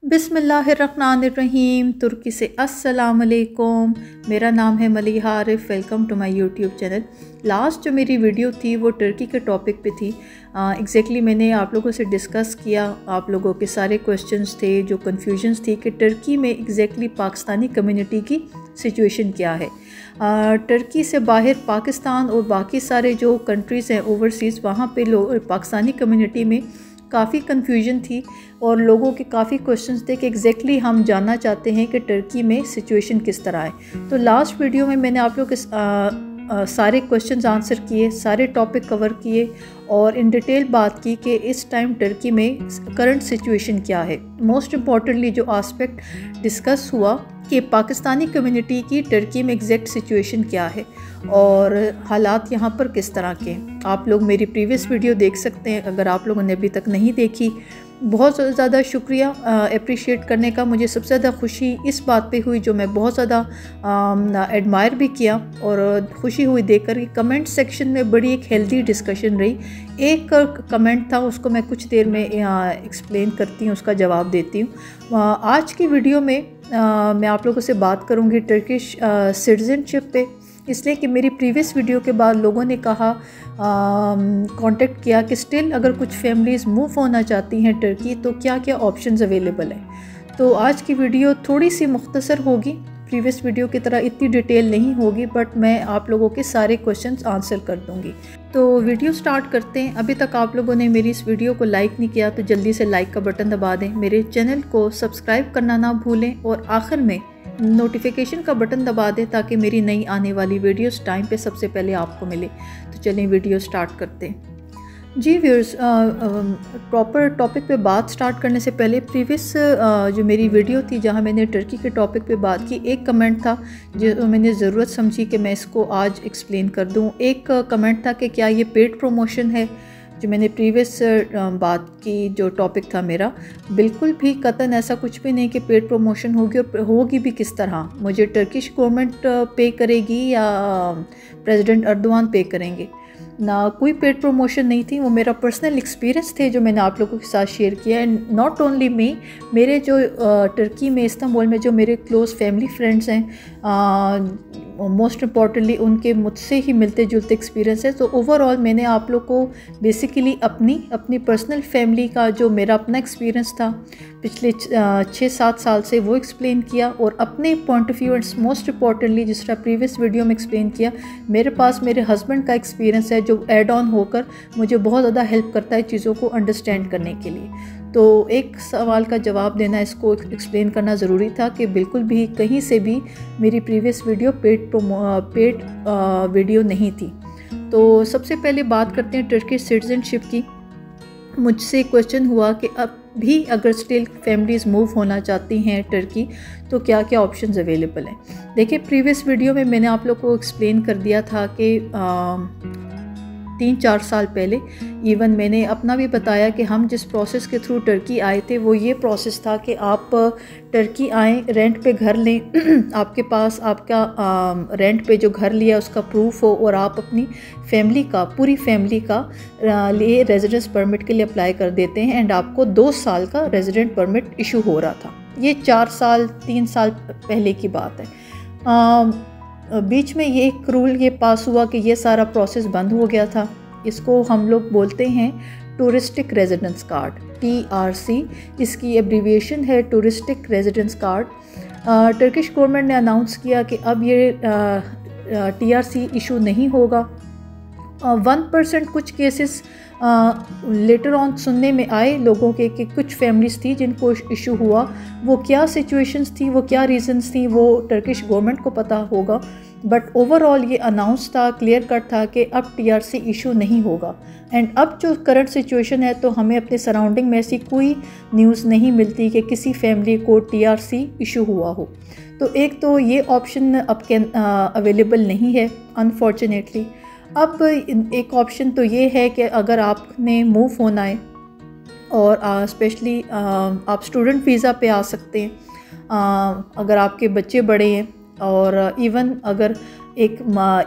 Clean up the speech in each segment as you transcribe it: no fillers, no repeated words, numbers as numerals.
बिस्मिल्लाहिर्रहमानिर्रहीम। तुर्की से अस्सलाम वालेकुम। मेरा नाम है Maliha Arif. Welcome to my YouTube channel. Last जो मेरी वीडियो थी वो टर्की के टॉपिक पे थी। एग्जैक्टली मैंने आप लोगों से डिस्कस किया, आप लोगों के सारे क्वेश्चंस थे, जो कन्फ्यूजन्स थी कि टर्की में एग्जैक्टली पाकिस्तानी कम्युनिटी की सिचुएशन क्या है। टर्की से बाहर पाकिस्तान और बाकी सारे जो कंट्रीज़ हैं ओवरसीज़, वहाँ पे लोग पाकिस्तानी कम्युनिटी में काफ़ी कन्फ्यूजन थी और लोगों के काफ़ी क्वेश्चंस थे कि एग्जैक्टली हम जानना चाहते हैं कि टर्की में सिचुएशन किस तरह है। तो लास्ट वीडियो में मैंने आप लोग के सारे क्वेश्चंस आंसर किए, सारे टॉपिक कवर किए और इन डिटेल बात की कि इस टाइम टर्की में करंट सिचुएशन क्या है। मोस्ट इम्पॉर्टेंटली जो आस्पेक्ट डिस्कस हुआ कि पाकिस्तानी कम्युनिटी की टर्की में एग्जैक्ट सिचुएशन क्या है और हालात यहाँ पर किस तरह के। आप लोग मेरी प्रीवियस वीडियो देख सकते हैं अगर आप लोगों ने अभी तक नहीं देखी। बहुत ज़्यादा शुक्रिया अप्रिशिएट करने का। मुझे सबसे ज़्यादा खुशी इस बात पे हुई, जो मैं बहुत ज़्यादा एडमायर भी किया और खुशी हुई देखकर कि कमेंट सेक्शन में बड़ी एक हेल्दी डिस्कशन रही। एक कमेंट था, उसको मैं कुछ देर में एक्सप्लेन करती हूँ, उसका जवाब देती हूँ। आज की वीडियो में मैं आप लोगों से बात करूँगी टर्किश सिटीज़नशिप पे, इसलिए कि मेरी प्रीवियस वीडियो के बाद लोगों ने कहा, कांटेक्ट किया कि स्टिल अगर कुछ फैमिलीज़ मूव होना चाहती हैं टर्की तो क्या क्या ऑप्शंस अवेलेबल हैं। तो आज की वीडियो थोड़ी सी मुख्तसर होगी, प्रीवियस वीडियो की तरह इतनी डिटेल नहीं होगी, बट मैं आप लोगों के सारे क्वेश्चंस आंसर कर दूंगी। तो वीडियो स्टार्ट करते हैं। अभी तक आप लोगों ने मेरी इस वीडियो को लाइक नहीं किया तो जल्दी से लाइक का बटन दबा दें, मेरे चैनल को सब्सक्राइब करना ना भूलें और आखिर में नोटिफिकेशन का बटन दबा दें ताकि मेरी नई आने वाली वीडियोस टाइम पे सबसे पहले आपको मिले। तो चलें वीडियो स्टार्ट करते हैं। जी व्यूअर्स, प्रॉपर टॉपिक पे बात स्टार्ट करने से पहले प्रीवियस जो मेरी वीडियो थी जहां मैंने टर्की के टॉपिक पे बात की, एक कमेंट था जो मैंने ज़रूरत समझी कि मैं इसको आज एक्सप्लेन कर दूं। एक कमेंट था कि क्या ये पेड प्रमोशन है। जो मैंने प्रीवियस बात की, जो टॉपिक था मेरा, बिल्कुल भी कतन ऐसा कुछ भी नहीं कि पेड प्रमोशन होगी, और होगी भी किस तरह। मुझे टर्किश गवर्नमेंट पे करेगी या प्रेसिडेंट अर्दोआन पे करेंगे ना, कोई पेड प्रमोशन नहीं थी। वो मेरा पर्सनल एक्सपीरियंस थे जो मैंने आप लोगों के साथ शेयर किया। एंड नॉट ओनली मी, मेरे जो टर्की में इस्तांबुल में जो मेरे क्लोज़ फैमिली फ्रेंड्स हैं, मोस्ट इम्पॉर्टेंटली उनके मुझसे ही मिलते जुलते एक्सपीरियंस है। तो ओवरऑल मैंने आप लोग को बेसिकली अपनी पर्सनल फैमिली का जो मेरा अपना एक्सपीरियंस था पिछले 6-7 साल से वो एक्सप्लेन किया और अपने point of view, most importantly जिस तरह प्रीवियस वीडियो में एक्सप्लेन किया, मेरे पास मेरे हस्बैंड का एक्सपीरियंस है जो ऐड ऑन होकर मुझे बहुत ज़्यादा हेल्प करता है चीज़ों को अंडरस्टैंड करने के लिए। तो एक सवाल का जवाब देना, इसको एक्सप्लेन करना ज़रूरी था कि बिल्कुल भी कहीं से भी मेरी प्रीवियस वीडियो पेड वीडियो नहीं थी। तो सबसे पहले बात करते हैं टर्किश सिटीज़नशिप की। मुझसे क्वेश्चन हुआ कि अब भी अगर स्टिल फैमिलीज़ मूव होना चाहती हैं टर्की तो क्या क्या ऑप्शंस अवेलेबल हैं। देखिए, प्रीवियस वीडियो में मैंने आप लोग को एक्सप्लेन कर दिया था कि 3-4 साल पहले इवन मैंने अपना भी बताया कि हम जिस प्रोसेस के थ्रू टर्की आए थे वो ये प्रोसेस था कि आप टर्की आएँ, रेंट पे घर लें, आपके पास आपका रेंट पे जो घर लिया उसका प्रूफ हो और आप अपनी फैमिली का, पूरी फैमिली का लिए रेजिडेंस परमिट के लिए अप्लाई कर देते हैं एंड आपको 2 साल का रेजिडेंट परमिट इशू हो रहा था। ये 3 साल पहले की बात है। बीच में ये एक रूल ये पास हुआ कि ये सारा प्रोसेस बंद हो गया था। इसको हम लोग बोलते हैं टूरिस्टिक रेजिडेंस कार्ड, TRC इसकी एब्रीविएशन है, touristic residence card. Turkish government ने अनाउंस किया कि अब ये TRC इशू नहीं होगा। 1% कुछ केसेस लेटर ऑन सुनने में आए लोगों के कि कुछ फैमिलीज़ थी जिनको इशू हुआ। वो क्या सिचुएशंस थी, वो क्या रीजंस थी, वो टर्किश गवर्नमेंट को पता होगा, बट ओवरऑल ये अनाउंस था, क्लियर कट था कि अब TRC इशू नहीं होगा। एंड अब जो करंट सिचुएशन है तो हमें अपने सराउंडिंग में ऐसी कोई न्यूज़ नहीं मिलती कि किसी फैमिली को TRC इशू हुआ हो। तो एक तो ये ऑप्शन अब अवेलेबल नहीं है अनफॉर्चुनेटली। अब एक ऑप्शन तो ये है कि अगर आपने मूव होना है और स्पेशली आप स्टूडेंट वीज़ा पे आ सकते हैं अगर आपके बच्चे बड़े हैं, और इवन अगर एक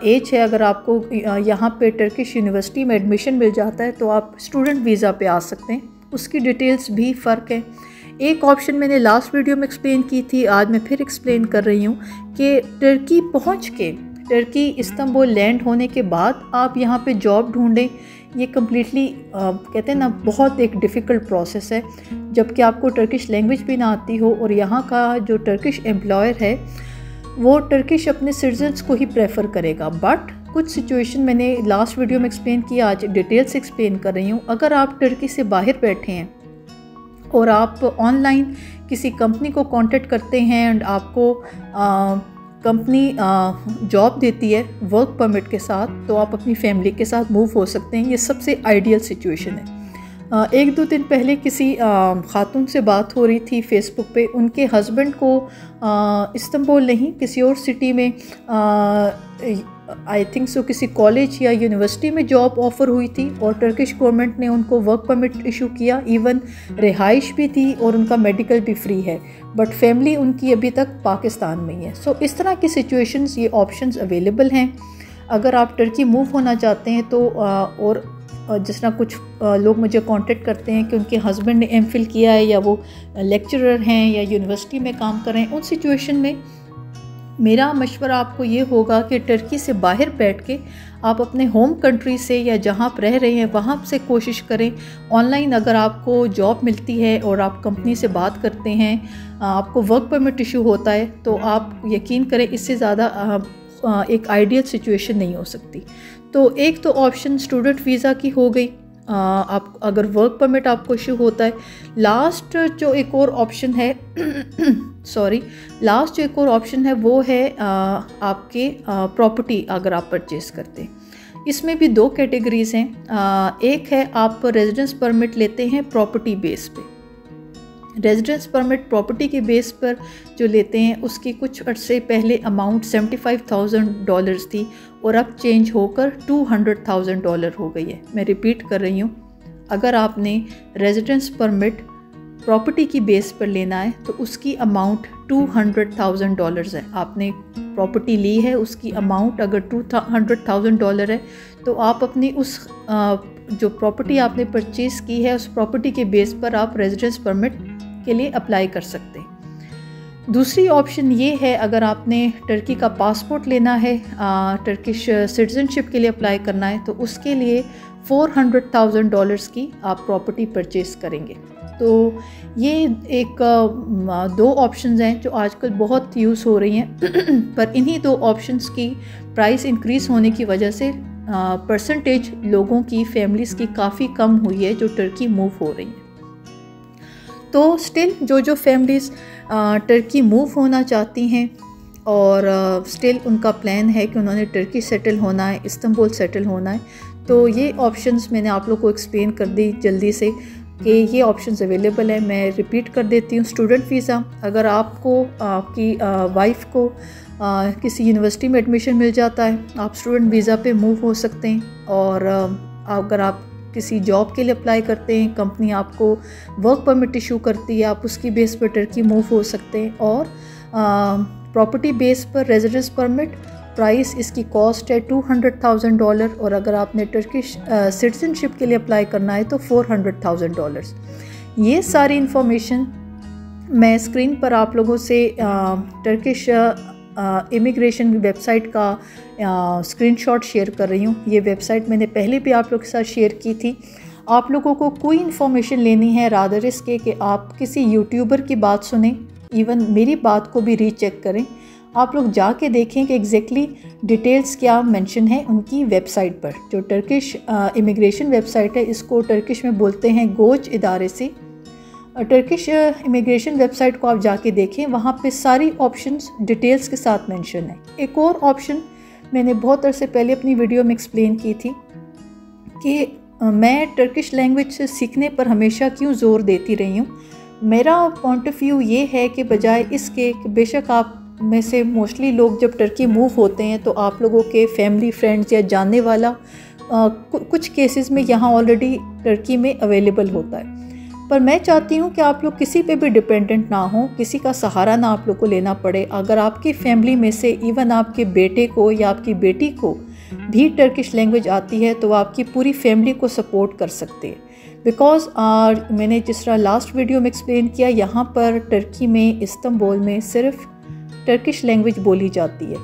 एज है, अगर आपको यहाँ पे टर्किश यूनिवर्सिटी में एडमिशन मिल जाता है तो आप स्टूडेंट वीज़ा पे आ सकते हैं। उसकी डिटेल्स भी फ़र्क है। एक ऑप्शन मैंने लास्ट वीडियो में एक्सप्लेन की थी, आज मैं फिर एक्सप्लेन कर रही हूँ कि टर्की पहुँच के, टर्की इस्तांबुल लैंड होने के बाद आप यहाँ पे जॉब ढूंढें, ये कम्प्लीटली कहते हैं ना बहुत एक डिफ़िकल्ट प्रोसेस है, जबकि आपको टर्किश लैंग्वेज भी ना आती हो। और यहाँ का जो टर्किश एम्प्लॉयर है वो टर्किश अपने सिटीजन्स को ही प्रेफर करेगा। बट कुछ सिचुएशन मैंने लास्ट वीडियो में एक्सप्लेन किया, आज डिटेल से एक्सप्लेन कर रही हूँ। अगर आप टर्की से बाहर बैठे हैं और आप ऑनलाइन किसी कंपनी को कांटेक्ट करते हैं एंड आपको कंपनी जॉब देती है वर्क परमिट के साथ, तो आप अपनी फैमिली के साथ मूव हो सकते हैं। ये सबसे आइडियल सिचुएशन है। एक दो दिन पहले किसी खातून से बात हो रही थी फेसबुक पे, उनके हस्बैंड को इस्तांबुल नहीं किसी और सिटी में आई थिंक सो किसी कॉलेज या यूनिवर्सिटी में जॉब ऑफ़र हुई थी और टर्किश गवर्नमेंट ने उनको वर्क परमिट इशू किया, इवन रिहाइश भी थी और उनका मेडिकल भी फ्री है, बट फैमिली उनकी अभी तक पाकिस्तान में ही है। सो इस तरह की सिचुएशंस, ये ऑप्शंस अवेलेबल हैं। अगर आप टर्की मूव होना चाहते हैं तो और जिस तरह कुछ लोग मुझे कांटेक्ट करते हैं कि उनके हस्बैंड ने एमफिल किया है या वो लेक्चरर हैं या यूनिवर्सिटी में काम कर रहे हैं, उन सिचुएशन में मेरा मशवरा आपको ये होगा कि टर्की से बाहर बैठ के आप अपने होम कंट्री से या जहाँ आप रह रहे हैं वहाँ से कोशिश करें। ऑनलाइन अगर आपको जॉब मिलती है और आप कंपनी से बात करते हैं, आपको वर्क परमिट इशू होता है, तो आप यकीन करें इससे ज़्यादा एक आइडियल सिचुएशन नहीं हो सकती। तो एक तो ऑप्शन स्टूडेंट वीज़ा की हो गई, आप अगर वर्क परमिट आपको इशू होता है। लास्ट जो एक और ऑप्शन है लास्ट जो एक और ऑप्शन है वो है आपके प्रॉपर्टी अगर आप परचेज़ करते हैं। इसमें भी दो कैटेगरीज़ हैं। एक है आप रेजिडेंस परमिट लेते हैं प्रॉपर्टी बेस पे। रेजिडेंस परमिट प्रॉपर्टी के बेस पर जो लेते हैं उसकी कुछ अर्से पहले अमाउंट $75,000 थी और अब चेंज होकर $200,000 हो गई है। मैं रिपीट कर रही हूँ, अगर आपने रेजिडेंस परमिट प्रॉपर्टी की बेस पर लेना है तो उसकी अमाउंट $200,000 है। आपने प्रॉपर्टी ली है, उसकी अमाउंट अगर $200,000 है तो आप अपनी उस जो प्रॉपर्टी आपने परचेज़ की है उस प्रॉपर्टी के बेस पर आप रेजिडेंस परमिट के लिए अप्लाई कर सकते हैं। दूसरी ऑप्शन ये है, अगर आपने टर्की का पासपोर्ट लेना है, टर्किश सिटीजनशिप के लिए अप्लाई करना है, तो उसके लिए $400,000 की आप प्रॉपर्टी परचेज़ करेंगे। तो ये एक दो ऑप्शंस हैं जो आजकल बहुत यूज़ हो रही हैं पर इन्हीं दो ऑप्शंस की प्राइस इंक्रीज़ होने की वजह से परसेंटेज लोगों की, फैमिलीज़ की काफ़ी कम हुई है जो टर्की मूव हो रही हैं। तो स्टिल जो फैमिलीज़ टर्की मूव होना चाहती हैं और स्टिल उनका प्लान है कि उन्होंने टर्की सेटल होना है, इस्तांबुल सेटल होना है, तो ये ऑप्शंस मैंने आप लोग को एक्सप्लेन कर दी जल्दी से कि ये ऑप्शंस अवेलेबल है। मैं रिपीट कर देती हूँ। स्टूडेंट वीज़ा, अगर आपको आपकी वाइफ को किसी यूनिवर्सिटी में एडमिशन मिल जाता है, आप स्टूडेंट वीज़ा पे मूव हो सकते हैं। और अगर आप किसी जॉब के लिए अप्लाई करते हैं, कंपनी आपको वर्क परमिट इशू करती है, आप उसकी बेस पर टर्की मूव हो सकते हैं। और प्रॉपर्टी बेस पर रेजिडेंस परमिट, प्राइस इसकी कॉस्ट है $200,000 और अगर आपने टर्किश सिटीजनशिप के लिए अप्लाई करना है तो $400,000। ये सारी इन्फॉर्मेशन मैं स्क्रीन पर आप लोगों से टर्किश इमिग्रेशन वेबसाइट का स्क्रीनशॉट शेयर कर रही हूँ। ये वेबसाइट मैंने पहले भी आप लोगों के साथ शेयर की थी। आप लोगों को कोई इन्फॉर्मेशन लेनी है रादर इसके कि आप किसी यूट्यूबर की बात सुने, इवन मेरी बात को भी रीचेक करें, आप लोग जाके देखें कि एग्जैक्टली डिटेल्स क्या मेंशन है उनकी वेबसाइट पर। जो टर्किश इमिग्रेशन वेबसाइट है, इसको टर्किश में बोलते हैं गोच इदारे से। टर्किश इमिग्रेशन वेबसाइट को आप जाके देखें, वहाँ पे सारी ऑप्शंस डिटेल्स के साथ मेंशन है। एक और ऑप्शन मैंने बहुत अरसे पहले अपनी वीडियो में एक्सप्लेन की थी कि मैं टर्किश लैंग्वेज से सीखने पर हमेशा क्यों ज़ोर देती रही हूँ। मेरा पॉइंट ऑफ व्यू ये है कि बजाय इसके कि बेशक आप में से मोस्टली लोग जब टर्की मूव होते हैं तो आप लोगों के फैमिली फ्रेंड्स या जानने वाला कुछ केसेस में यहाँ ऑलरेडी टर्की में अवेलेबल होता है, पर मैं चाहती हूँ कि आप लोग किसी पे भी डिपेंडेंट ना हो, किसी का सहारा ना आप लोग को लेना पड़े। अगर आपकी फैमिली में से इवन आपके बेटे को या आपकी बेटी को भी टर्किश लैंग्वेज आती है तो आपकी पूरी फैमिली को सपोर्ट कर सकते हैं। बिकॉज़ मैंने जिस तरह लास्ट वीडियो में एक्सप्लेन किया, यहाँ पर टर्की में इस्तांबुल में सिर्फ टर्किश लैंग्वेज बोली जाती है,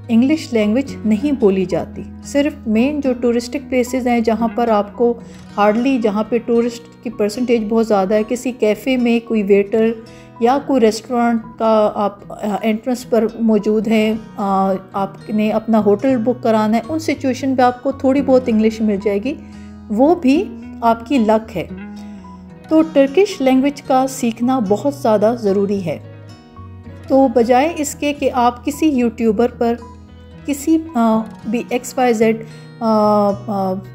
इंग्लिश लैंग्वेज नहीं बोली जाती। सिर्फ मेन जो टूरिस्टिक प्लेसेस हैं जहाँ पर आपको हार्डली, जहाँ पे टूरिस्ट की परसेंटेज बहुत ज़्यादा है, किसी कैफ़े में कोई वेटर या कोई रेस्टोरेंट का आप एंट्रेंस पर मौजूद हैं, आपने अपना होटल बुक कराना है, उन सिचुएशन पे आपको थोड़ी बहुत इंग्लिश मिल जाएगी, वो भी आपकी लक है। तो टर्किश लैंग्वेज का सीखना बहुत ज़्यादा ज़रूरी है। तो बजाय इसके कि आप किसी यूट्यूबर पर, किसी भी XYZ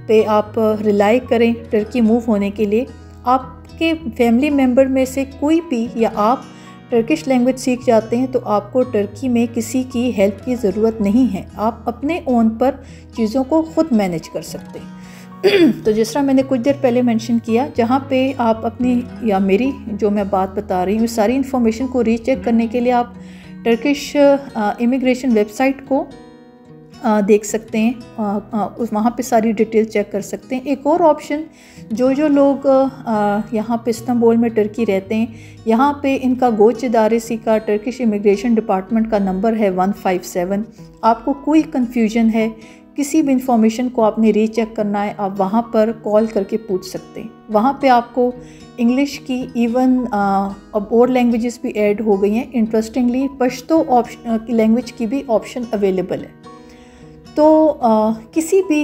पे आप रिलाई करें टर्की मूव होने के लिए, आपके फैमिली मेम्बर में से कोई भी या आप टर्किश लैंग्वेज सीख जाते हैं तो आपको टर्की में किसी की हेल्प की ज़रूरत नहीं है। आप अपने ओन पर चीज़ों को ख़ुद मैनेज कर सकते हैं। तो जिस तरह मैंने कुछ देर पहले मेंशन किया, जहाँ पे आप अपनी या मेरी जो मैं बात बता रही हूँ सारी इन्फॉर्मेशन को रीचेक करने के लिए आप टर्किश इमिग्रेशन वेबसाइट को देख सकते हैं, वहाँ पे सारी डिटेल चेक कर सकते हैं। एक और ऑप्शन, जो लोग यहाँ पे इस्तांबुल में टर्की रहते हैं, यहाँ पे इनका गोच इदारेसी का टर्किश इमिग्रेशन डिपार्टमेंट का नंबर है 157। आपको कोई कन्फ्यूजन है, किसी भी इंफॉर्मेशन को आपने रीचेक करना है, आप वहाँ पर कॉल करके पूछ सकते हैं। वहाँ पे आपको इंग्लिश की इवन अब और लैंग्वेजेस भी ऐड हो गई हैं। इंटरेस्टिंगली पश्तो लैंग्वेज की भी ऑप्शन अवेलेबल है। तो किसी भी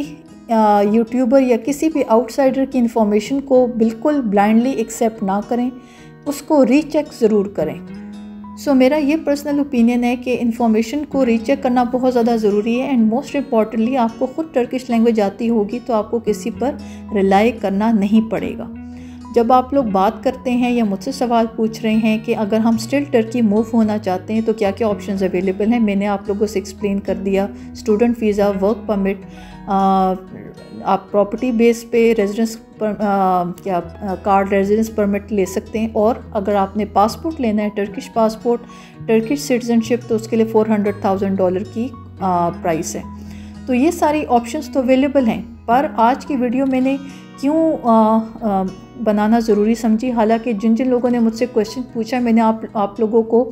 यूट्यूबर या किसी भी आउटसाइडर की इंफॉर्मेशन को बिल्कुल ब्लाइंडली एक्सेप्ट ना करें, उसको रीचेक ज़रूर करें। सो मेरा ये पर्सनल ओपिनियन है कि इन्फॉर्मेशन को रीचेक करना बहुत ज़्यादा ज़रूरी है। एंड मोस्ट इम्पॉर्टेंटली आपको ख़ुद टर्किश लैंग्वेज आती होगी तो आपको किसी पर रिलाई करना नहीं पड़ेगा। जब आप लोग बात करते हैं या मुझसे सवाल पूछ रहे हैं कि अगर हम स्टिल टर्की मूव होना चाहते हैं तो क्या क्या ऑप्शंस अवेलेबल हैं, मैंने आप लोगों से एक्सप्लेन कर दिया। स्टूडेंट वीज़ा, वर्क परमिट, आप प्रॉपर्टी बेस पे रेजिडेंस कार्ड रेजिडेंस परमिट ले सकते हैं। और अगर आपने पासपोर्ट लेना है, टर्किश पासपोर्ट, टर्किश सिटीजनशिप, तो उसके लिए $400,000 की प्राइस है। तो ये सारी ऑप्शंस तो अवेलेबल हैं। पर आज की वीडियो मैंने क्यों बनाना ज़रूरी समझी, हालांकि जिन लोगों ने मुझसे क्वेश्चन पूछा मैंने आप लोगों को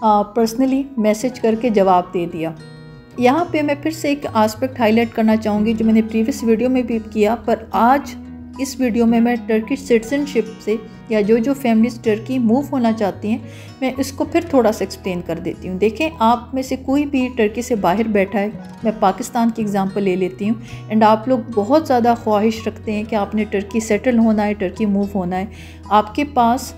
पर्सनली मैसेज करके जवाब दे दिया। यहाँ पे मैं फिर से एक एस्पेक्ट हाईलाइट करना चाहूँगी जो मैंने प्रीवियस वीडियो में भी किया, पर आज इस वीडियो में मैं टर्किश सिटीजनशिप से या जो फैमिलीज टर्की मूव होना चाहती हैं, मैं इसको फिर थोड़ा सा एक्सप्लेन कर देती हूँ। देखें, आप में से कोई भी टर्की से बाहर बैठा है, मैं पाकिस्तान की एग्जांपल ले लेती हूँ, एंड आप लोग बहुत ज़्यादा ख्वाहिश रखते हैं कि आपने टर्की सेटल होना है, टर्की मूव होना है। आपके पास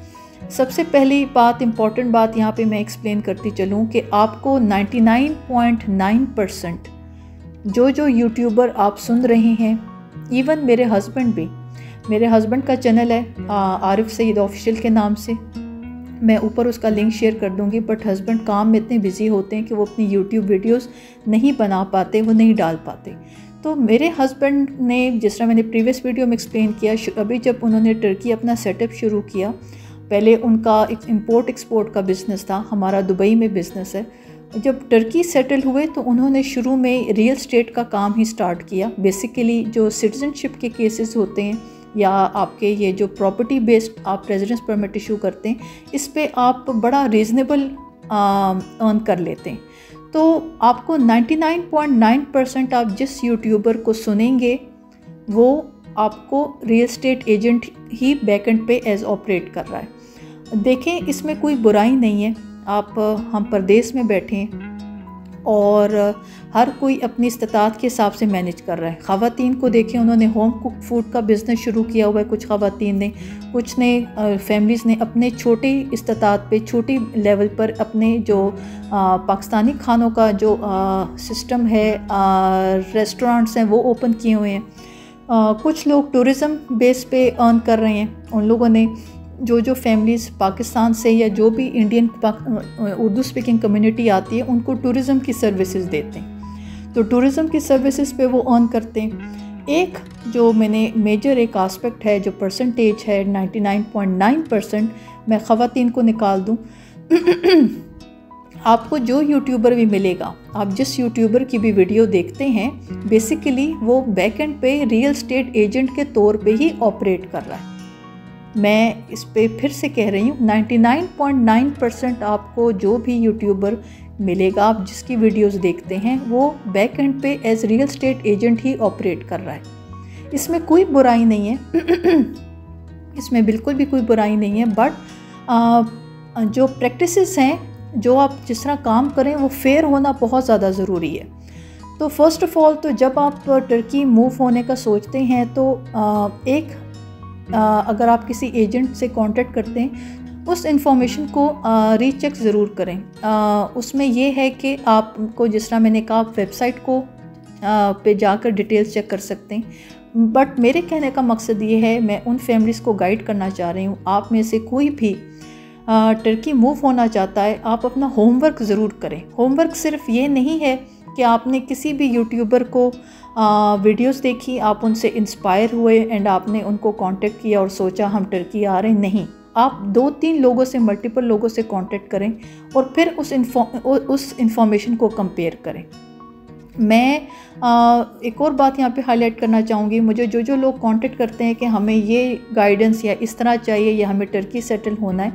सबसे पहली बात, इम्पॉर्टेंट बात यहाँ पे मैं एक्सप्लेन करती चलूँ कि आपको 99.9% जो यूट्यूबर आप सुन रहे हैं, इवन मेरे हस्बैंड भी, मेरे हस्बैंड का चैनल है आरिफ सईद ऑफिशियल के नाम से, मैं ऊपर उसका लिंक शेयर कर दूंगी। बट हस्बैंड काम में इतने बिजी होते हैं कि वो अपनी यूट्यूब वीडियोस नहीं बना पाते, वो नहीं डाल पाते। तो मेरे हस्बैंड ने, जिस तरह मैंने प्रीवियस वीडियो में एक्सप्लेन किया, अभी जब उन्होंने टर्की अपना सेटअप शुरू किया, पहले उनका इंपोर्ट एक्सपोर्ट का बिज़नेस था, हमारा दुबई में बिज़नेस है। जब टर्की सेटल हुए तो उन्होंने शुरू में रियल स्टेट का काम ही स्टार्ट किया। बेसिकली जो सिटीजनशिप के केसेस होते हैं या आपके ये जो प्रॉपर्टी बेस्ड आप रेजिडेंस परमिट इशू करते हैं, इस पे आप बड़ा रीज़नेबल अर्न कर लेते हैं। तो आपको 99.9% आप जिस यूट्यूबर को सुनेंगे वो आपको रियल स्टेट एजेंट ही बैकएंड पे एज ऑपरेट कर रहा है। देखें, इसमें कोई बुराई नहीं है। हम परदेश में बैठे हैं और हर कोई अपनी इस्तात के हिसाब से मैनेज कर रहा है। ख़वातीन को देखें, उन्होंने होम कुक फूड का बिज़नेस शुरू किया हुआ है, कुछ ख़वातीन ने, कुछ ने फैमिलीज़ ने अपने छोटे इस्तात पे, छोटी लेवल पर अपने जो पाकिस्तानी खानों का जो सिस्टम है, रेस्टोरेंट्स हैं, वो ओपन किए हुए हैं। कुछ लोग टूरिज़म बेस पे अर्न कर रहे हैं। उन लोगों ने जो फैमिलीज़ पाकिस्तान से या जो भी इंडियन उर्दू स्पीकिंग कम्युनिटी आती है, उनको टूरिज़म की सर्विसेज देते हैं। तो टूरिज़म की सर्विसेज पे वो अर्न करते हैं। एक जो मैंने मेजर एक आस्पेक्ट है, जो परसेंटेज है 99.9%, मैं ख़वातीन को निकाल दूँ आपको जो यूट्यूबर भी मिलेगा, आप जिस यूट्यूबर की भी वीडियो देखते हैं, बेसिकली वो बैक एंड पे रियल स्टेट एजेंट के तौर पे ही ऑपरेट कर रहा है। मैं इस पे फिर से कह रही हूँ, 99.9% आपको जो भी यूट्यूबर मिलेगा, आप जिसकी वीडियोस देखते हैं, वो बैक एंड पे एज रियल स्टेट एजेंट ही ऑपरेट कर रहा है। इसमें कोई बुराई नहीं है इसमें बिल्कुल भी कोई बुराई नहीं है, बट जो प्रैक्टिसेस हैं, जो आप जिस तरह काम करें, वो फेयर होना बहुत ज़्यादा ज़रूरी है। तो फर्स्ट ऑफ़ ऑल तो जब आप टर्की मूव होने का सोचते हैं तो अगर आप किसी एजेंट से कांटेक्ट करते हैं, उस इंफॉर्मेशन को रीचेक ज़रूर करें। उसमें ये है कि आपको, जिस तरह मैंने कहा, वेबसाइट को पे जाकर डिटेल्स चेक कर सकते हैं, बट मेरे कहने का मकसद ये है, मैं उन फैमिलीज़ को गाइड करना चाह रही हूँ, आप में से कोई भी टर्की मूव होना चाहता है, आप अपना होमवर्क ज़रूर करें। होमवर्क सिर्फ ये नहीं है कि आपने किसी भी यूट्यूबर को वीडियोस देखी, आप उनसे इंस्पायर हुए एंड आपने उनको कांटेक्ट किया और सोचा हम टर्की आ रहे हैं। नहीं, आप 2-3 लोगों से, मल्टीपल लोगों से कांटेक्ट करें और फिर उस इंफॉर्मेशन को कंपेयर करें। मैं एक और बात यहाँ पे हाईलाइट करना चाहूँगी, मुझे जो लोग कांटेक्ट करते हैं कि हमें ये गाइडेंस या इस तरह चाहिए या हमें टर्की सेटल होना है,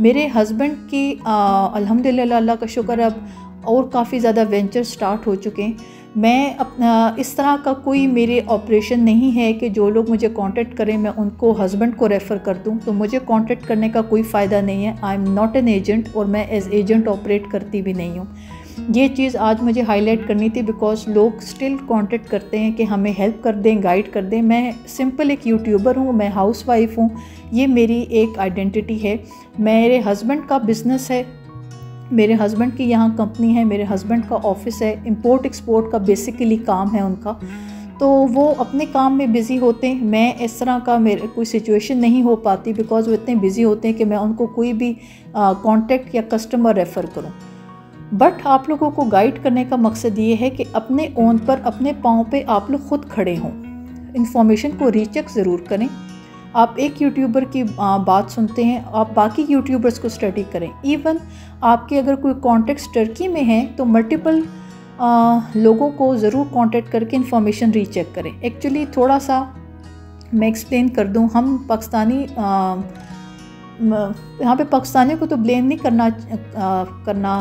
मेरे हस्बैंड की अल्हम्दुलिल्लाह, अल्लाह का शुक्र, अब और काफ़ी ज़्यादा वेंचर स्टार्ट हो चुके हैं। मैं अपना इस तरह का कोई मेरे ऑपरेशन नहीं है कि जो लोग मुझे कांटेक्ट करें मैं उनको हस्बैंड को रेफ़र कर दूं, तो मुझे कांटेक्ट करने का कोई फ़ायदा नहीं है। I am not an agent और मैं एज एजेंट ऑपरेट करती भी नहीं हूँ। ये चीज़ आज मुझे हाईलाइट करनी थी, बिकॉज लोग स्टिल कांटेक्ट करते हैं कि हमें हेल्प कर दें, गाइड कर दें। मैं सिंपल एक यूट्यूबर हूँ, मैं हाउसवाइफ हूँ, ये मेरी एक आइडेंटिटी है। मेरे हस्बैंड का बिज़नेस है, मेरे हस्बैंड की यहाँ कंपनी है, मेरे हस्बैंड का ऑफिस है, इंपोर्ट एक्सपोर्ट का बेसिकली काम है उनका, तो वो अपने काम में बिज़ी होते हैं। मैं इस तरह का मेरे कोई सिचुएशन नहीं हो पाती, बिकॉज़ वो इतने बिज़ी होते हैं कि मैं उनको कोई भी कांटेक्ट या कस्टमर रेफ़र करूँ। बट आप लोगों को गाइड करने का मकसद ये है कि अपने ओन पर, अपने पाँव पे आप लोग खुद खड़े हों। इन्फॉर्मेशन को रीचेक ज़रूर करें। आप एक यूट्यूबर की बात सुनते हैं, आप बाकी यूट्यूबर्स को स्टडी करें। इवन आपके अगर कोई कॉन्टेक्ट टर्की में है तो मल्टीपल लोगों को ज़रूर कांटेक्ट करके इन्फॉर्मेशन रीचेक करें। एक्चुअली थोड़ा सा मैं एक्सप्लेन कर दूं, हम पाकिस्तानी, यहाँ पे पाकिस्तानियों को तो ब्लेम नहीं करना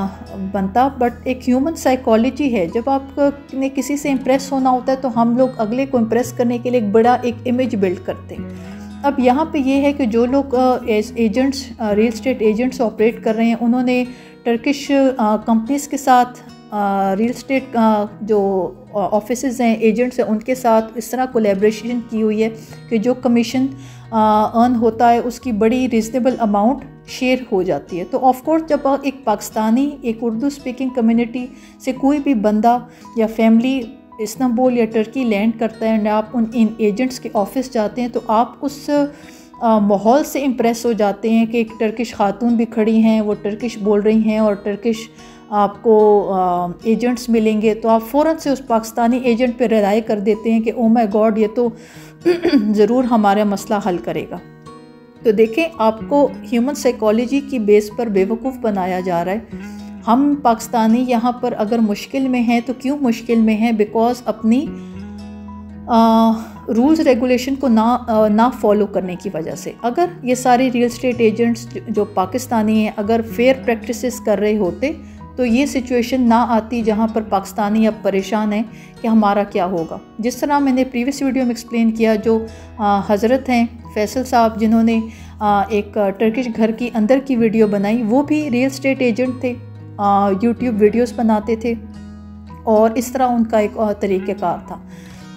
बनता, बट एक ह्यूमन साइकोलॉजी है। जब आपने किसी से इम्प्रेस होना होता है तो हम लोग अगले को इम्प्रेस करने के लिए एक बड़ा एक इमेज बिल्ड करते हैं। अब यहाँ पे ये है कि जो लोग as agents, real estate agents operate कर रहे हैं, उन्होंने टर्किश कंपनीज़ के साथ, रियल स्टेट जो ऑफिसेज़ हैं, एजेंट्स हैं, उनके साथ इस तरह कोलैबोरेशन की हुई है कि जो कमीशन अर्न होता है उसकी बड़ी रीज़नेबल अमाउंट शेयर हो जाती है। तो ऑफकोर्स जब एक पाकिस्तानी, एक उर्दू स्पीकिंग कम्युनिटी से कोई भी बंदा या फैमिली इस्तांबुल या टर्की लैंड करता है, आप इन एजेंट्स के ऑफिस जाते हैं, तो आप उस माहौल से इम्प्रेस हो जाते हैं कि एक टर्किश खातून भी खड़ी हैं, वो टर्किश बोल रही हैं और टर्किश आपको एजेंट्स मिलेंगे, तो आप फ़ौरन से उस पाकिस्तानी एजेंट पे रिलाय कर देते हैं कि ओ माय गॉड, ये तो ज़रूर हमारा मसला हल करेगा। तो देखें, आपको ह्यूमन साइकोलॉजी की बेस पर बेवकूफ़ बनाया जा रहा है। हम पाकिस्तानी यहाँ पर अगर मुश्किल में हैं तो क्यों मुश्किल में हैं? बिकॉज़ अपनी रूल्स रेगुलेशन को ना फॉलो करने की वजह से। अगर ये सारे रियल स्टेट एजेंट्स जो पाकिस्तानी हैं अगर फेयर प्रैक्टिसेस कर रहे होते तो ये सिचुएशन ना आती जहाँ पर पाकिस्तानी अब परेशान हैं कि हमारा क्या होगा। जिस तरह मैंने प्रीवियस वीडियो में एक्सप्लेन किया, जो हज़रत हैं फैसल साहब, जिन्होंने एक टर्किश घर की अंदर की वीडियो बनाई, वो भी रियल स्टेट एजेंट थे, यूट्यूब वीडियोस बनाते थे और इस तरह उनका एक तरीक़ेकार था।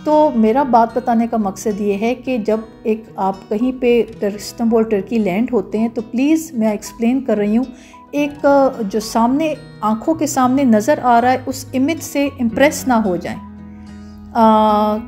तो मेरा बात बताने का मकसद ये है कि जब एक आप कहीं पे इस्तांबुल टर्की लैंड होते हैं तो प्लीज़, मैं एक्सप्लेन कर रही हूँ, एक जो सामने आँखों के सामने नज़र आ रहा है उस इमेज से इम्प्रेस ना हो जाएं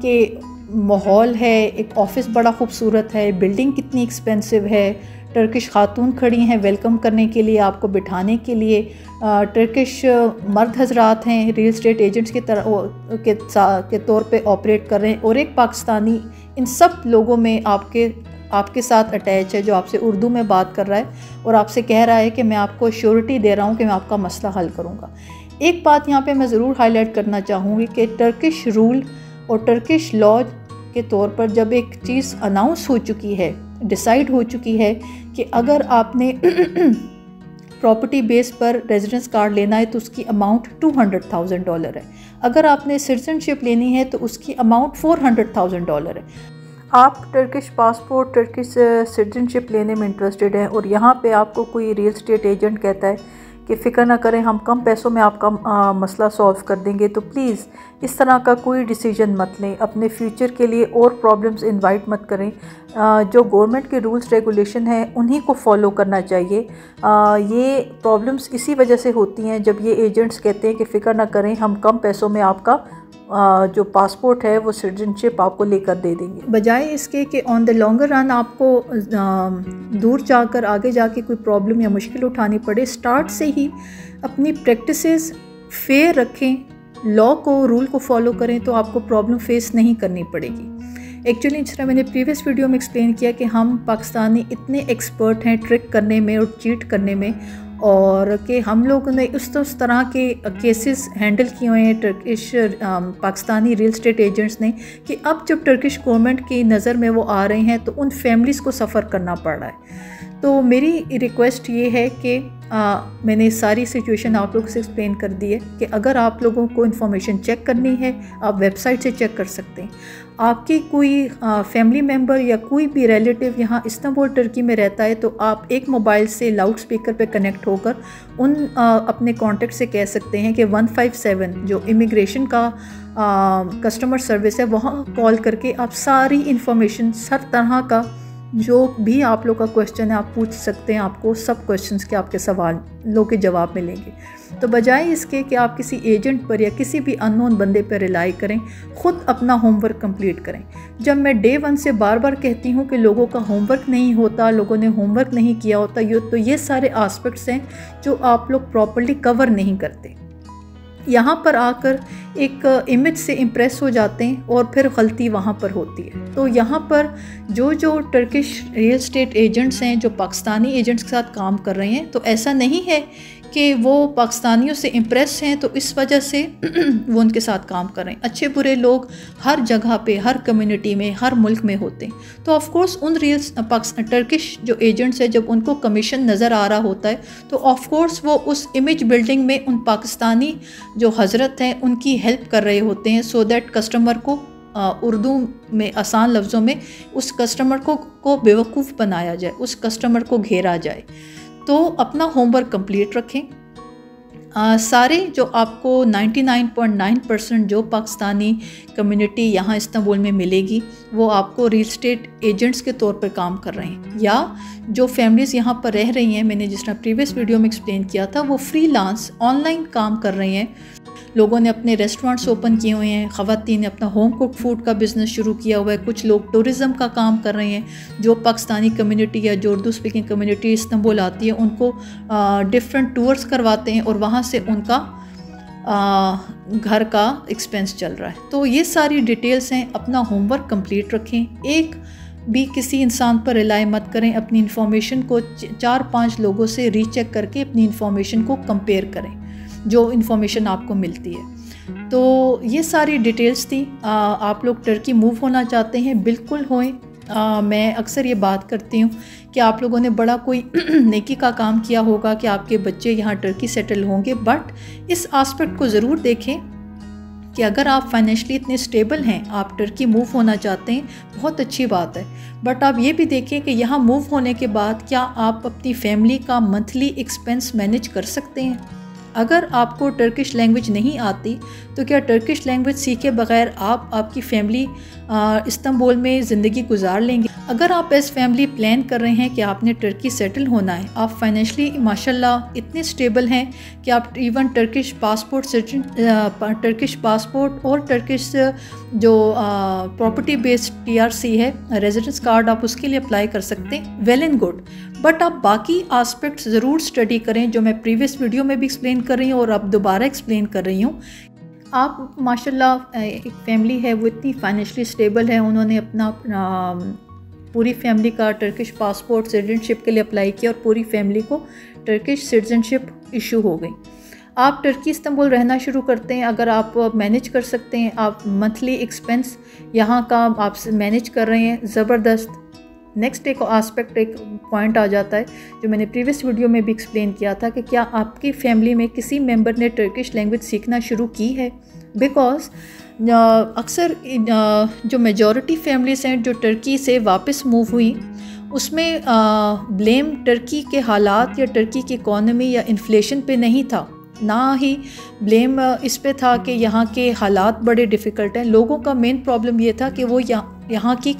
कि माहौल है, एक ऑफ़िस बड़ा खूबसूरत है, बिल्डिंग कितनी एक्सपेंसिव है, टर्किश खातून खड़ी हैं वेलकम करने के लिए, आपको बिठाने के लिए, टर्किश मर्द हजरात हैं रियल स्टेट एजेंट्स के तौर पे ऑपरेट कर रहे हैं, और एक पाकिस्तानी इन सब लोगों में आपके साथ अटैच है, जो आपसे उर्दू में बात कर रहा है और आपसे कह रहा है कि मैं आपको श्योरिटी दे रहा हूँ कि मैं आपका मसला हल करूँगा। एक बात यहाँ पे मैं ज़रूर हाईलाइट करना चाहूँगी कि टर्किश रूल और टर्किश लॉ के तौर पर जब एक चीज़ अनाउंस हो चुकी है डिसाइड हो चुकी है कि अगर आपने प्रॉपर्टी बेस पर रेजिडेंस कार्ड लेना है तो उसकी अमाउंट $200,000 है। अगर आपने सिटीजनशिप लेनी है तो उसकी अमाउंट $400,000 है। आप टर्किश पासपोर्ट, टर्किश सिटीजनशिप लेने में इंटरेस्टेड हैं और यहाँ पे आपको कोई रियल एस्टेट एजेंट कहता है कि फ़िक्र ना करें, हम कम पैसों में आपका मसला सॉल्व कर देंगे, तो प्लीज़ इस तरह का कोई डिसीजन मत लें। अपने फ्यूचर के लिए और प्रॉब्लम्स इनवाइट मत करें। जो गवर्नमेंट के रूल्स रेगुलेशन हैं उन्हीं को फॉलो करना चाहिए। ये प्रॉब्लम्स इसी वजह से होती हैं जब ये एजेंट्स कहते हैं कि फ़िक्र ना करें, हम कम पैसों में आपका जो पासपोर्ट है वो सिटीजनशिप आपको लेकर दे देंगे, बजाय इसके कि ऑन द लॉन्गर रन आपको दूर जाकर आगे जाके कोई प्रॉब्लम या मुश्किल उठानी पड़े। स्टार्ट से ही अपनी प्रैक्टिसेस फेयर रखें, लॉ को, रूल को फॉलो करें तो आपको प्रॉब्लम फेस नहीं करनी पड़ेगी। एक्चुअली जिस तरह मैंने प्रीवियस वीडियो में एक्सप्लेन किया कि हम पाकिस्तानी इतने एक्सपर्ट हैं ट्रिक करने में और चीट करने में, और कि हम लोगों ने उस तरह के केसेस हैंडल किए हुए हैं Turkish Pakistani real estate agents ने कि अब जब टर्किश गवर्नमेंट की नज़र में वो आ रहे हैं तो उन फैमिलीज़ को सफ़र करना पड़ रहा है। तो मेरी रिक्वेस्ट ये है कि मैंने सारी सिचुएशन आप लोगों से एक्सप्लेन कर दी है कि अगर आप लोगों को इन्फॉर्मेशन चेक करनी है आप वेबसाइट से चेक कर सकते हैं। आपकी कोई फैमिली मेम्बर या कोई भी रिलेटिव यहाँ इस्तांबुल टर्की में रहता है तो आप एक मोबाइल से लाउड स्पीकर पे कनेक्ट होकर उन अपने कॉन्टेक्ट से कह सकते हैं कि 157 जो इमिग्रेशन का कस्टमर सर्विस है वहाँ कॉल करके आप सारी इन्फॉर्मेशन, हर तरह का जो भी आप लोग का क्वेश्चन है आप पूछ सकते हैं। आपको सब क्वेश्चंस के, आपके सवालों के जवाब मिलेंगे। तो बजाय इसके कि आप किसी एजेंट पर या किसी भी अननोन बंदे पर रिलाई करें, ख़ुद अपना होमवर्क कंप्लीट करें। जब मैं डे 1 से बार बार कहती हूँ कि लोगों का होमवर्क नहीं होता, लोगों ने होमवर्क नहीं किया होता, तो ये सारे आस्पेक्ट्स हैं जो आप लोग प्रॉपर्ली कवर नहीं करते। यहाँ पर आकर एक इमेज से इम्प्रेस हो जाते हैं और फिर गलती वहाँ पर होती है। तो यहाँ पर जो टर्किश रियल एस्टेट एजेंट्स हैं जो पाकिस्तानी एजेंट्स के साथ काम कर रहे हैं, तो ऐसा नहीं है कि वो पाकिस्तानियों से इम्प्रेस हैं तो इस वजह से वो उनके साथ काम कर रहे हैं। अच्छे बुरे लोग हर जगह पे, हर कम्युनिटी में, हर मुल्क में होते हैं। तो ऑफ़ कोर्स उन टर्किश जो एजेंट्स हैं जब उनको कमीशन नज़र आ रहा होता है तो ऑफ़ कोर्स वो उस इमेज बिल्डिंग में उन पाकिस्तानी जो हज़रत हैं उनकी हेल्प कर रहे होते हैं, सो दैट कस्टमर को उर्दू में आसान लफ्ज़ों में उस कस्टमर को बेवकूफ़ बनाया जाए, उस कस्टमर को घेरा जाए। तो अपना होमवर्क कंप्लीट रखें। सारे जो आपको 99.9% जो पाकिस्तानी कम्युनिटी यहाँ इस्तांबुल में मिलेगी वो आपको रियल एस्टेट एजेंट्स के तौर पर काम कर रहे हैं, या जो फैमिलीज़ यहाँ पर रह रही हैं, मैंने जिस तरह प्रीवियस वीडियो में एक्सप्लेन किया था, वो फ्रीलांस ऑनलाइन काम कर रहे हैं। लोगों ने अपने रेस्टोरेंट्स ओपन किए हुए हैं, ख़वातीन ने अपना होम कुक फूड का बिज़नेस शुरू किया हुआ है, कुछ लोग टूरिज़म का काम कर रहे हैं। जो पाकिस्तानी कम्युनिटी या जो उर्दू स्पीकिंग कम्युनिटी इस्तांबुल आती है उनको डिफरेंट टूर्स करवाते हैं और वहाँ से उनका घर का एक्सपेंस चल रहा है। तो ये सारी डिटेल्स हैं। अपना होमवर्क कंप्लीट रखें, एक भी किसी इंसान पर रिलाई मत करें। अपनी इन्फॉर्मेशन को 4-5 लोगों से रीचेक करके अपनी इन्फॉर्मेशन को कंपेयर करें जो इन्फॉर्मेशन आपको मिलती है। तो ये सारी डिटेल्स थी। आप लोग टर्की मूव होना चाहते हैं, बिल्कुल होएं। मैं अक्सर ये बात करती हूँ कि आप लोगों ने बड़ा कोई नेकी का काम किया होगा कि आपके बच्चे यहाँ टर्की सेटल होंगे, बट इस आस्पेक्ट को ज़रूर देखें कि अगर आप फाइनेंशियली इतने स्टेबल हैं, आप टर्की मूव होना चाहते हैं, बहुत अच्छी बात है, बट आप ये भी देखें कि यहाँ मूव होने के बाद क्या आप अपनी फैमिली का मंथली एक्सपेंस मैनेज कर सकते हैं। अगर आपको टर्किश लैंग्वेज नहीं आती तो क्या टर्किश लैंग्वेज सीखे बगैर आप आपकी फैमिली इस्तांबुल में ज़िंदगी गुजार लेंगे। अगर आप एज फैमिली प्लान कर रहे हैं कि आपने टर्की सेटल होना है, आप फाइनेंशियली माशाल्लाह इतने स्टेबल हैं कि आप इवन टर्किश पासपोर्ट और टर्किश जो प्रॉपर्टी बेस्ड TRC है, रेजिडेंस कार्ड, आप उसके लिए अप्लाई कर सकते हैं, वेल एंड गुड। बट आप बाकी आस्पेक्ट्स ज़रूर स्टडी करें जो मैं प्रीवियस वीडियो में भी एक्सप्लेन कर रही हूँ और अब दोबारा एक्सप्लेन कर रही हूँ। आप माशाल्लाह एक फैमिली है वो इतनी फाइनेंशियली स्टेबल है, उन्होंने अपना पूरी फैमिली का टर्किश पासपोर्ट सिटीजनशिप के लिए अप्लाई किया और पूरी फैमिली को टर्किश सिटीजनशिप इशू हो गई। आप टर्की इस्तांबुल रहना शुरू करते हैं, अगर आप मैनेज कर सकते हैं, आप मंथली एक्सपेंस यहाँ का आप मैनेज कर रहे हैं, ज़बरदस्त। नेक्स्ट एक एस्पेक्ट, एक पॉइंट आ जाता है जो मैंने प्रीवियस वीडियो में भी एक्सप्लेन किया था कि क्या आपकी फैमिली में किसी मेंबर ने टर्किश लैंग्वेज सीखना शुरू की है। बिकॉज अक्सर जो मेजॉरिटी फैमिलीज़ हैं जो टर्की से वापस मूव हुई, उसमें ब्लेम टर्की के हालात या टर्की की इकॉनमी या इन्फ्लेशन पे नहीं था, ना ही ब्लेम इस पे था कि यहाँ के हालात बड़े डिफ़िकल्ट हैं। लोगों का मेन प्रॉब्लम ये था कि वो यहाँ की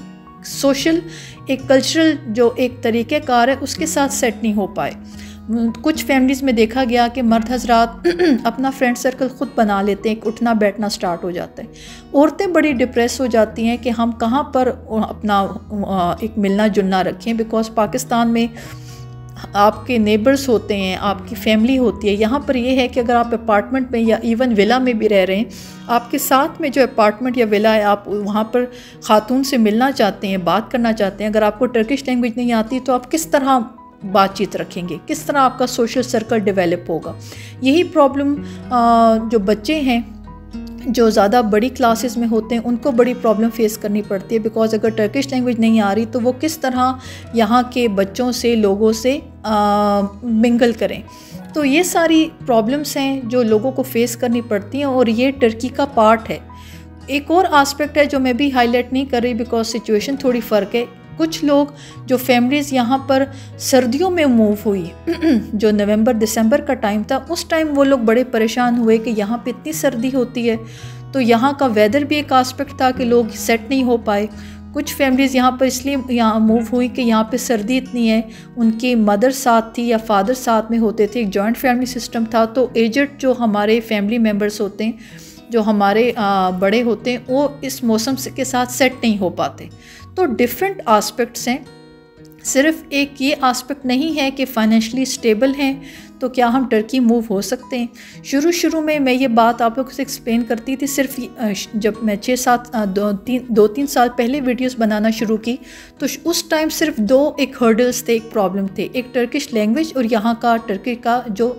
सोशल एक कल्चरल जो एक तरीक़ेकार है उसके साथ सेट नहीं हो पाए। कुछ फैमिलीज़ में देखा गया कि मर्द हजरात अपना फ्रेंड सर्कल ख़ुद बना लेते हैं, उठना बैठना स्टार्ट हो जाता है। औरतें बड़ी डिप्रेस हो जाती हैं कि हम कहाँ पर अपना एक मिलना जुलना रखें, बिकॉज़ पाकिस्तान में आपके नेबर्स होते हैं, आपकी फैमिली होती है। यहाँ पर ये है कि अगर आप अपार्टमेंट में या इवन विला में भी रह रहे हैं, आपके साथ में जो अपार्टमेंट या विला है, आप वहाँ पर ख़ातून से मिलना चाहते हैं, बात करना चाहते हैं, अगर आपको टर्किश लैंग्वेज नहीं आती तो आप किस तरह बातचीत रखेंगे, किस तरह आपका सोशल सर्कल डेवलप होगा। यही प्रॉब्लम जो बच्चे हैं जो ज़्यादा बड़ी क्लासेस में होते हैं उनको बड़ी प्रॉब्लम फेस करनी पड़ती है, बिकॉज़ अगर टर्किश लैंग्वेज नहीं आ रही तो वो किस तरह यहाँ के बच्चों से, लोगों से मिंगल करें। तो ये सारी प्रॉब्लम्स हैं जो लोगों को फेस करनी पड़ती हैं और ये टर्की का पार्ट है। एक और आस्पेक्ट है जो मैं भी हाईलाइट नहीं कर रही बिकॉज सिचुएशन थोड़ी फ़र्क है। कुछ लोग जो फैमिलीज़ यहाँ पर सर्दियों में मूव हुई जो नवंबर दिसंबर का टाइम था, उस टाइम वो लोग बड़े परेशान हुए कि यहाँ पे इतनी सर्दी होती है। तो यहाँ का वेदर भी एक आस्पेक्ट था कि लोग सेट नहीं हो पाए। कुछ फैमिलीज़ यहाँ पर इसलिए यहाँ मूव हुई कि यहाँ पे सर्दी इतनी है, उनकी मदर साथ थी या फादर साथ में होते थे, एक जॉइंट फैमिली सिस्टम था। तो एजड जो हमारे फैमिली मेम्बर्स होते हैं, जो हमारे बड़े होते हैं, वो इस मौसम के साथ सेट नहीं हो पाते। तो डिफरेंट आस्पेक्ट्स हैं, सिर्फ एक ये आस्पेक्ट नहीं है कि फाइनेंशियली स्टेबल हैं तो क्या हम टर्की मूव हो सकते हैं। शुरू में मैं ये बात आप लोगों से एक्सप्लेन करती थी, सिर्फ जब मैं 2-3 साल पहले वीडियोस बनाना शुरू की तो उस टाइम सिर्फ एक हर्डल्स थे, एक प्रॉब्लम थे, एक टर्किश लैंग्वेज और यहाँ का टर्की का जो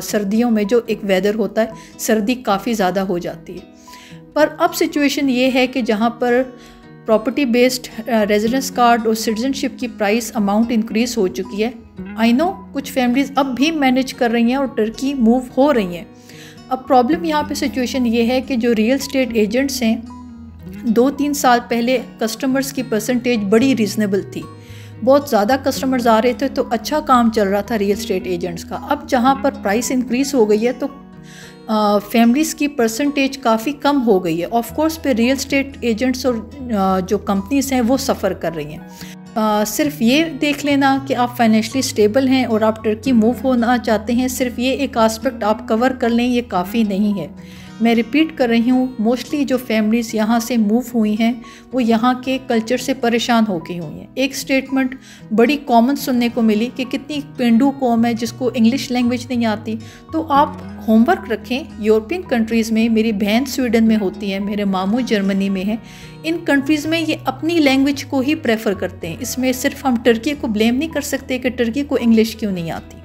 सर्दियों में जो एक वेदर होता है, सर्दी काफ़ी ज़्यादा हो जाती है। पर अब सिचुएशन ये है कि जहाँ पर प्रॉपर्टी बेस्ड रेजिडेंस कार्ड और सिटीजनशिप की प्राइस अमाउंट इंक्रीज़ हो चुकी है। आई नो कुछ फैमिलीज़ अब भी मैनेज कर रही हैं और टर्की मूव हो रही हैं। अब प्रॉब्लम यहाँ पे सिचुएशन ये है कि जो रियल स्टेट एजेंट्स हैं, 2-3 साल पहले कस्टमर्स की परसेंटेज बड़ी रीज़नेबल थी, बहुत ज़्यादा कस्टमर्स आ रहे थे, तो अच्छा काम चल रहा था रियल स्टेट एजेंट्स का। अब जहाँ पर प्राइस इंक्रीज़ हो गई है तो फैमिलीज़ की परसेंटेज काफ़ी कम हो गई है। ऑफ कोर्स पे रियल स्टेट एजेंट्स और जो कंपनीज़ हैं वो सफ़र कर रही हैं। सिर्फ ये देख लेना कि आप फाइनेंशियली स्टेबल हैं और आप टर्की मूव होना चाहते हैं, सिर्फ ये एक आस्पेक्ट आप कवर कर लें, ये काफ़ी नहीं है। मैं रिपीट कर रही हूँ, मोस्टली जो फैमिलीज़ यहाँ से मूव हुई हैं वो यहाँ के कल्चर से परेशान हो गई हुई हैं। एक स्टेटमेंट बड़ी कॉमन सुनने को मिली कि कितनी पेंडू कौम है जिसको इंग्लिश लैंग्वेज नहीं आती। तो आप होमवर्क रखें। यूरोपियन कंट्रीज़ में, मेरी बहन स्वीडन में होती है, मेरे मामू जर्मनी में है, इन कंट्रीज़ में ये अपनी लैंग्वेज को ही प्रेफर करते हैं। इसमें सिर्फ हम टर्की को ब्लेम नहीं कर सकते कि टर्की को इंग्लिश क्यों नहीं आती।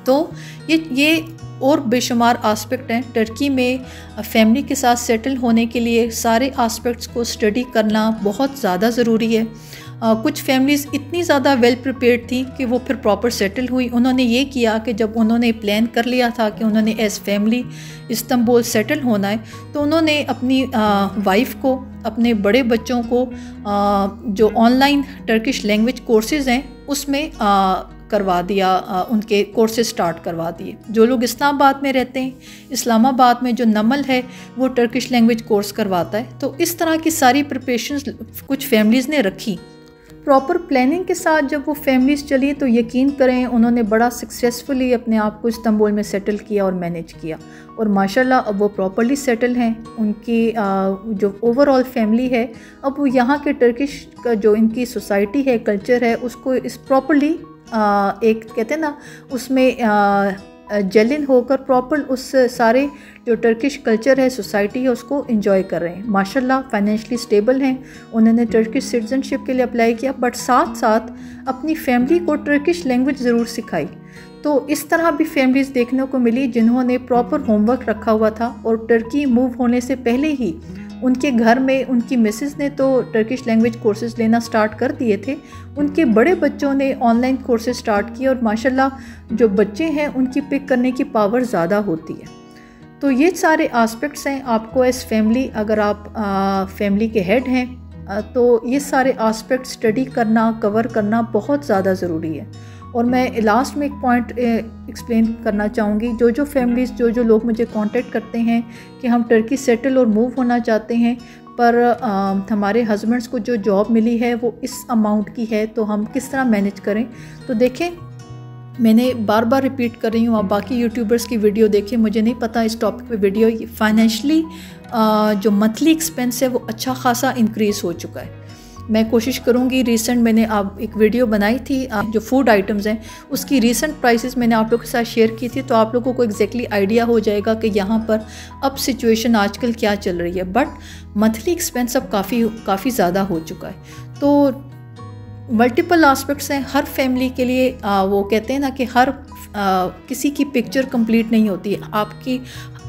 तो ये और बेशुमार आस्पेक्ट हैं। टर्की में फैमिली के साथ सेटल होने के लिए सारे आस्पेक्ट्स को स्टडी करना बहुत ज़्यादा ज़रूरी है। कुछ फैमिलीज़ इतनी ज़्यादा वेल प्रिपेयर्ड थी कि वो फिर प्रॉपर सेटल हुई। उन्होंने ये किया कि जब उन्होंने प्लान कर लिया था कि उन्होंने एज़ फैमिली इस्तांबुल सेटल होना है, तो उन्होंने अपनी वाइफ को, अपने बड़े बच्चों को जो ऑनलाइन टर्किश लैंग्वेज कोर्सेज़ हैं उसमें करवा दिया, उनके कोर्सेज स्टार्ट करवा दिए। जो लोग इस्लामाबाद में रहते हैं, इस्लामाबाद में जो नमल है वो टर्किश लैंग्वेज कोर्स करवाता है। तो इस तरह की सारी प्रिपरेशंस कुछ फैमिलीज़ ने रखी। प्रॉपर प्लानिंग के साथ जब वो फैमिलीज़ चली तो यकीन करें उन्होंने बड़ा सक्सेसफुली अपने आप को इस्तांबुल में सेटल किया और मैनेज किया, और माशाल्लाह अब वो प्रॉपरली सेटल हैं। उनकी जो ओवरऑल फैमिली है, अब वो यहाँ के टर्किश का जो इनकी सोसाइटी है, कल्चर है, उसको इस प्रॉपरली एक कहते हैं ना, उसमें जेलिन होकर प्रॉपर उस सारे जो टर्किश कल्चर है, सोसाइटी है, उसको एंजॉय कर रहे हैं। माशाल्लाह फाइनेंशियली स्टेबल हैं। उन्होंने टर्किश सिटीजनशिप के लिए अप्लाई किया, बट साथ साथ अपनी फैमिली को टर्किश लैंग्वेज ज़रूर सिखाई। तो इस तरह भी फैमिलीज़ देखने को मिली जिन्होंने प्रॉपर होमवर्क रखा हुआ था और टर्की मूव होने से पहले ही उनके घर में उनकी मिसेस ने तो टर्किश लैंग्वेज कोर्सेज़ लेना स्टार्ट कर दिए थे, उनके बड़े बच्चों ने ऑनलाइन कोर्सेज स्टार्ट किए और माशाल्लाह जो बच्चे हैं उनकी पिक करने की पावर ज़्यादा होती है। तो ये सारे आस्पेक्ट्स हैं, आपको एज फैमिली, अगर आप फैमिली के हेड हैं तो ये सारे आस्पेक्ट स्टडी करना, कवर करना बहुत ज़्यादा ज़रूरी है। और मैं लास्ट में एक पॉइंट एक्सप्लेन करना चाहूँगी, जो फैमिलीज़, जो लोग मुझे कांटेक्ट करते हैं कि हम टर्की सेटल और मूव होना चाहते हैं, पर हमारे हस्बैंड्स को जो जॉब मिली है वो इस अमाउंट की है, तो हम किस तरह मैनेज करें। तो देखें, मैंने बार बार रिपीट कर रही हूँ, आप बाकी यूट्यूबर्स की वीडियो देखें, मुझे नहीं पता इस टॉपिक पे वीडियो, फाइनेंशली जो मंथली एक्सपेंस है वो अच्छा खासा इंक्रीज़ हो चुका है। मैं कोशिश करूँगी, रिसेंट मैंने आप एक वीडियो बनाई थी जो फूड आइटम्स हैं उसकी रिसेंट प्राइसेस मैंने आप लोगों के साथ शेयर की थी, तो आप लोगों को एग्जैक्टली आइडिया हो जाएगा कि यहाँ पर अब सिचुएशन आजकल क्या चल रही है। बट मंथली एक्सपेंस अब काफ़ी ज़्यादा हो चुका है। तो मल्टीपल आस्पेक्ट्स हैं हर फैमिली के लिए। वो कहते हैं ना कि हर किसी की पिक्चर कंप्लीट नहीं होती है, आपकी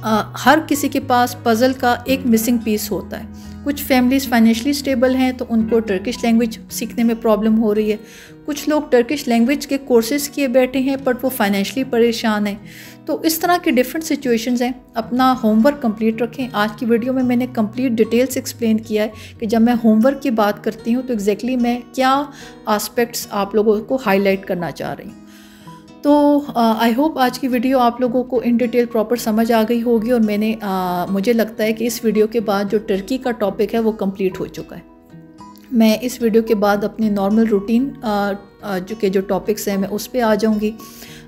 हर किसी के पास पज़ल का एक मिसिंग पीस होता है। कुछ फैमिलीज़ फाइनेंशियली स्टेबल हैं तो उनको टर्किश लैंग्वेज सीखने में प्रॉब्लम हो रही है, कुछ लोग टर्किश लैंग्वेज के कोर्सेज़ किए बैठे हैं बट वो फाइनेंशियली परेशान हैं। तो इस तरह के डिफरेंट सिचुएशंस हैं। अपना होमवर्क कंप्लीट रखें। आज की वीडियो में मैंने कंप्लीट डिटेल्स एक्सप्लेन किया है कि जब मैं होमवर्क की बात करती हूँ तो एग्जैक्टली मैं क्या आस्पेक्ट्स आप लोगों को हाईलाइट करना चाह रही हूँ। तो आई होप आज की वीडियो आप लोगों को इन डिटेल प्रॉपर समझ आ गई होगी, और मुझे लगता है कि इस वीडियो के बाद जो टर्की का टॉपिक है वो कंप्लीट हो चुका है। मैं इस वीडियो के बाद अपनी नॉर्मल रूटीन जो टॉपिक्स हैं मैं उस पर आ जाऊंगी।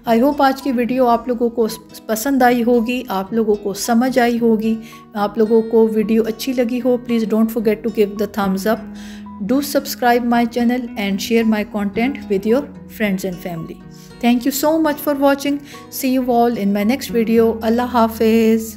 आई होप आज की वीडियो आप लोगों को पसंद आई होगी, आप लोगों को समझ आई होगी, आप लोगों को वीडियो अच्छी लगी हो। Please don't forget to give the thumbs up, do subscribe my channel and share my content with your friends and family. Thank you so much for watching. See you all in my next video. Allah Hafiz.